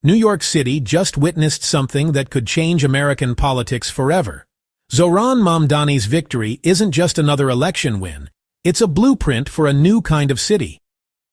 New York City just witnessed something that could change American politics forever. Zohran Mamdani's victory isn't just another election win, it's a blueprint for a new kind of city.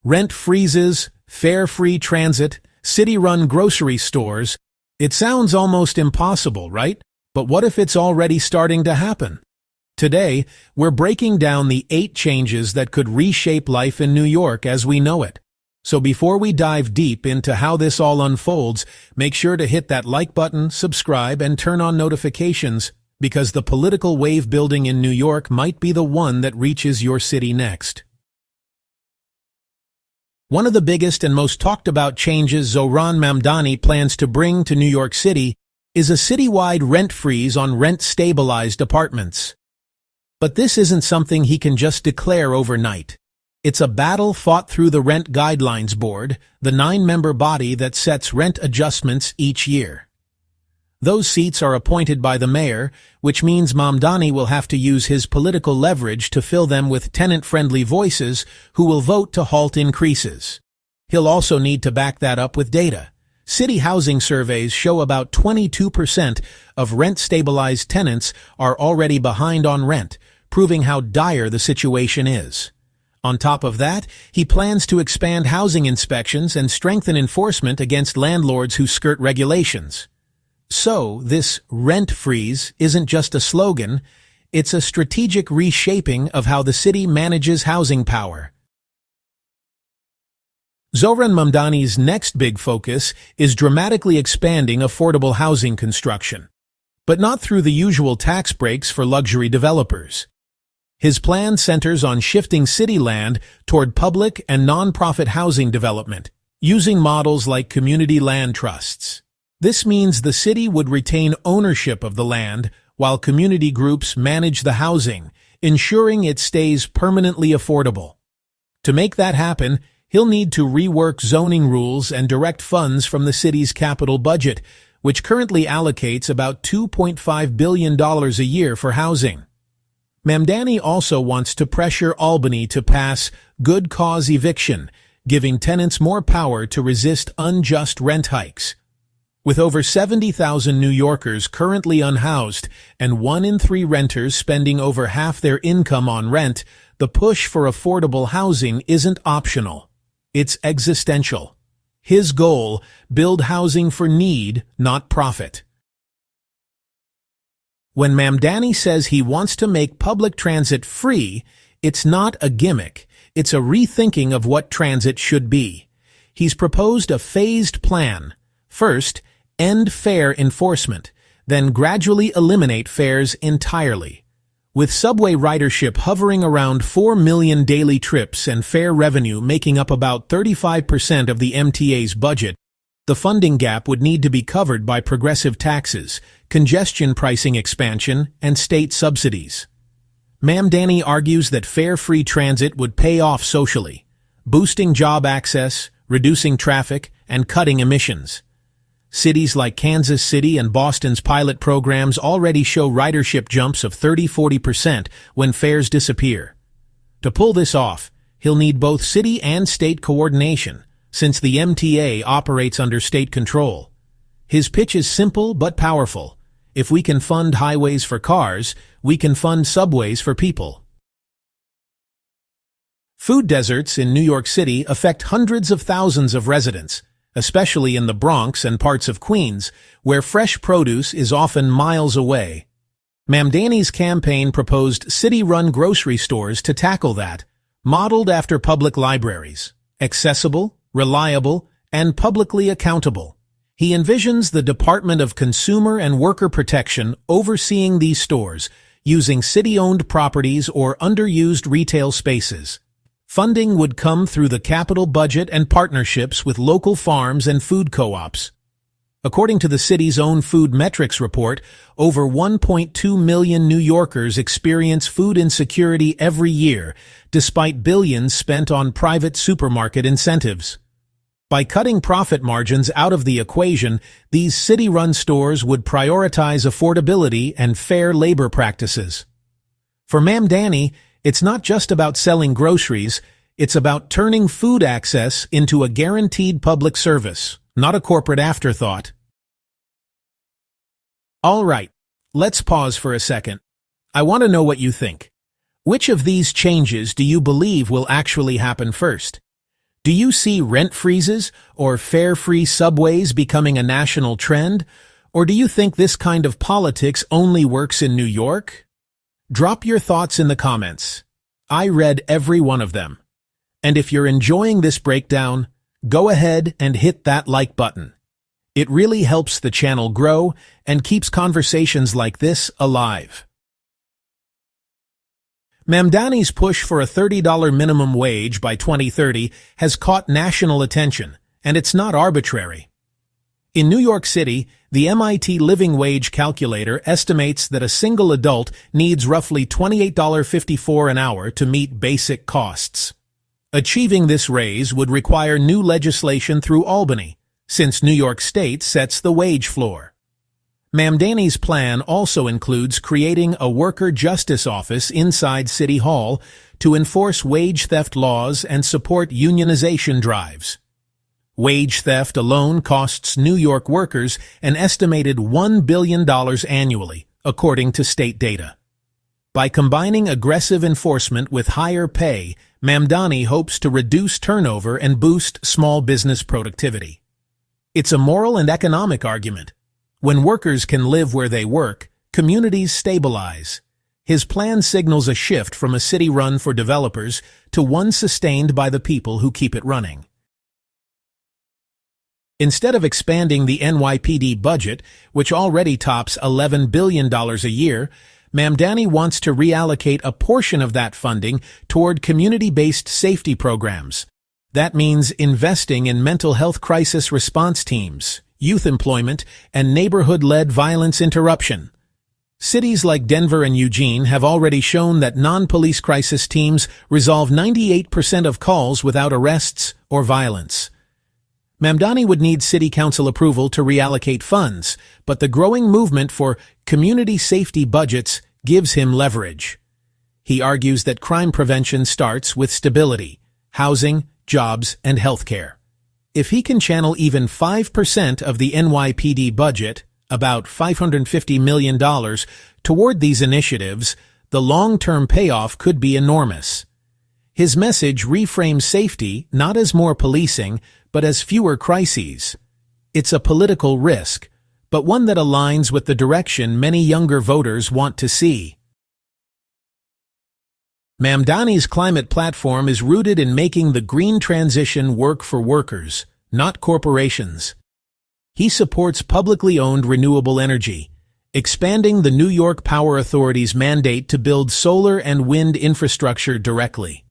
Rent freezes, fare-free transit, city-run grocery stores. It sounds almost impossible, right? But what if it's already starting to happen? Today, we're breaking down the 8 changes that could reshape life in New York as we know it. So before we dive deep into how this all unfolds, make sure to hit that like button, subscribe, and turn on notifications, because the political wave building in New York might be the one that reaches your city next. One of the biggest and most talked about changes Zohran Mamdani plans to bring to New York City is a citywide rent freeze on rent-stabilized apartments. But this isn't something he can just declare overnight. It's a battle fought through the Rent Guidelines Board, the 9-member body that sets rent adjustments each year. Those seats are appointed by the mayor, which means Mamdani will have to use his political leverage to fill them with tenant-friendly voices who will vote to halt increases. He'll also need to back that up with data. City housing surveys show about 22% of rent-stabilized tenants are already behind on rent, proving how dire the situation is. On top of that, he plans to expand housing inspections and strengthen enforcement against landlords who skirt regulations. So, this rent freeze isn't just a slogan, it's a strategic reshaping of how the city manages housing power. Zohran Mamdani's next big focus is dramatically expanding affordable housing construction, but not through the usual tax breaks for luxury developers. His plan centers on shifting city land toward public and non-profit housing development, using models like community land trusts. This means the city would retain ownership of the land while community groups manage the housing, ensuring it stays permanently affordable. To make that happen, he'll need to rework zoning rules and direct funds from the city's capital budget, which currently allocates about $2.5 billion a year for housing. Mamdani also wants to pressure Albany to pass good cause eviction, giving tenants more power to resist unjust rent hikes. With over 70,000 New Yorkers currently unhoused and 1 in 3 renters spending over half their income on rent, the push for affordable housing isn't optional. It's existential. His goal: build housing for need, not profit. When Mamdani says he wants to make public transit free, it's not a gimmick, it's a rethinking of what transit should be. He's proposed a phased plan. First, end fare enforcement, then gradually eliminate fares entirely. With subway ridership hovering around 4 million daily trips and fare revenue making up about 35% of the MTA's budget, the funding gap would need to be covered by progressive taxes, congestion pricing expansion, and state subsidies. Mamdani argues that fare-free transit would pay off socially, boosting job access, reducing traffic, and cutting emissions. Cities like Kansas City and Boston's pilot programs already show ridership jumps of 30–40% when fares disappear. To pull this off, he'll need both city and state coordination, since the MTA operates under state control. His pitch is simple but powerful. If we can fund highways for cars, we can fund subways for people. Food deserts in New York City affect hundreds of thousands of residents, especially in the Bronx and parts of Queens, where fresh produce is often miles away. Mamdani's campaign proposed city-run grocery stores to tackle that, modeled after public libraries, accessible, reliable, and publicly accountable. He envisions the Department of Consumer and Worker Protection overseeing these stores, using city-owned properties or underused retail spaces. Funding would come through the capital budget and partnerships with local farms and food co-ops. According to the city's own food metrics report, over 1.2 million New Yorkers experience food insecurity every year, despite billions spent on private supermarket incentives. By cutting profit margins out of the equation, these city-run stores would prioritize affordability and fair labor practices. For Mamdani, it's not just about selling groceries, it's about turning food access into a guaranteed public service, not a corporate afterthought. All right, let's pause for a second. I want to know what you think. Which of these changes do you believe will actually happen first? Do you see rent freezes or fare-free subways becoming a national trend? Or do you think this kind of politics only works in New York? Drop your thoughts in the comments. I read every one of them. And if you're enjoying this breakdown, go ahead and hit that like button. It really helps the channel grow and keeps conversations like this alive. Mamdani's push for a $30 minimum wage by 2030 has caught national attention, and it's not arbitrary. In New York City, the MIT Living Wage Calculator estimates that a single adult needs roughly $28.54 an hour to meet basic costs. Achieving this raise would require new legislation through Albany, since New York State sets the wage floor. Mamdani's plan also includes creating a worker justice office inside City Hall to enforce wage theft laws and support unionization drives. Wage theft alone costs New York workers an estimated $1 billion annually, according to state data. By combining aggressive enforcement with higher pay, Mamdani hopes to reduce turnover and boost small business productivity. It's a moral and economic argument. When workers can live where they work, communities stabilize. His plan signals a shift from a city run for developers to one sustained by the people who keep it running. Instead of expanding the NYPD budget, which already tops $11 billion a year, Mamdani wants to reallocate a portion of that funding toward community-based safety programs. That means investing in mental health crisis response teams, youth employment, and neighborhood-led violence interruption. Cities like Denver and Eugene have already shown that non-police crisis teams resolve 98% of calls without arrests or violence. Mamdani would need city council approval to reallocate funds, but the growing movement for community safety budgets gives him leverage. He argues that crime prevention starts with stability, housing, jobs, and healthcare. If he can channel even 5% of the NYPD budget, about $550 million, toward these initiatives, the long-term payoff could be enormous. His message reframes safety not as more policing, but as fewer crises. It's a political risk, but one that aligns with the direction many younger voters want to see. Mamdani's climate platform is rooted in making the green transition work for workers, not corporations. He supports publicly owned renewable energy, expanding the New York Power Authority's mandate to build solar and wind infrastructure directly.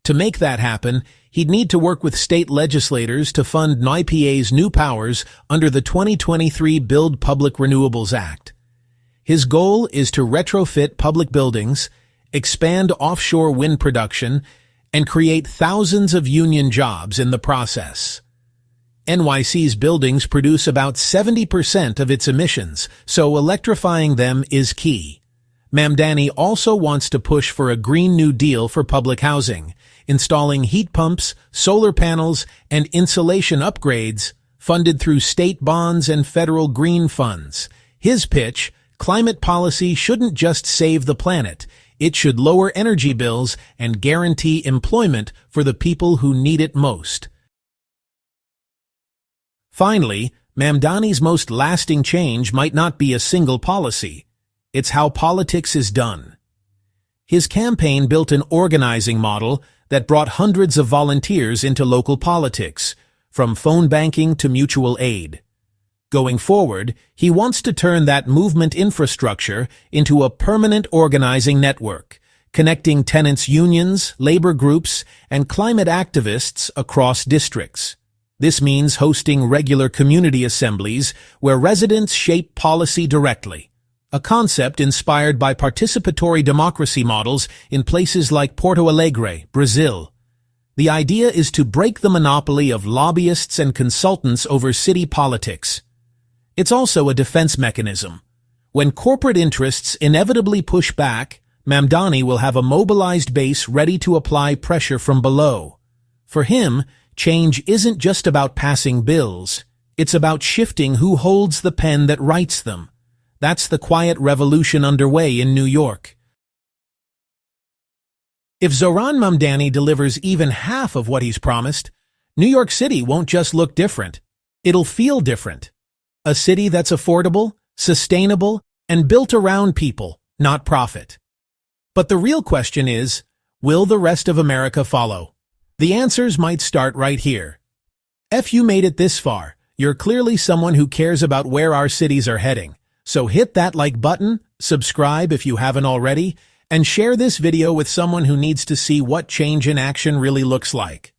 To make that happen, he'd need to work with state legislators to fund NYPA's new powers under the 2023 Build Public Renewables Act. His goal is to retrofit public buildings, expand offshore wind production, and create thousands of union jobs in the process. NYC's buildings produce about 70% of its emissions, so electrifying them is key. Mamdani also wants to push for a Green New Deal for public housing, installing heat pumps, solar panels, and insulation upgrades funded through state bonds and federal green funds. His pitch: climate policy shouldn't just save the planet, it should lower energy bills and guarantee employment for the people who need it most. Finally, Mamdani's most lasting change might not be a single policy. It's how politics is done. His campaign built an organizing model that brought hundreds of volunteers into local politics, from phone banking to mutual aid. Going forward, he wants to turn that movement infrastructure into a permanent organizing network, connecting tenants' unions, labor groups, and climate activists across districts. This means hosting regular community assemblies where residents shape policy directly, a concept inspired by participatory democracy models in places like Porto Alegre, Brazil. The idea is to break the monopoly of lobbyists and consultants over city politics. It's also a defense mechanism. When corporate interests inevitably push back, Mamdani will have a mobilized base ready to apply pressure from below. For him, change isn't just about passing bills, It's about shifting who holds the pen that writes them. That's the quiet revolution underway in New York. If Zohran Mamdani delivers even half of what he's promised, New York City won't just look different. It'll feel different. A city that's affordable, sustainable, and built around people, not profit. But the real question is, will the rest of America follow? The answers might start right here. If you made it this far, you're clearly someone who cares about where our cities are heading. So hit that like button, subscribe if you haven't already, and share this video with someone who needs to see what change in action really looks like.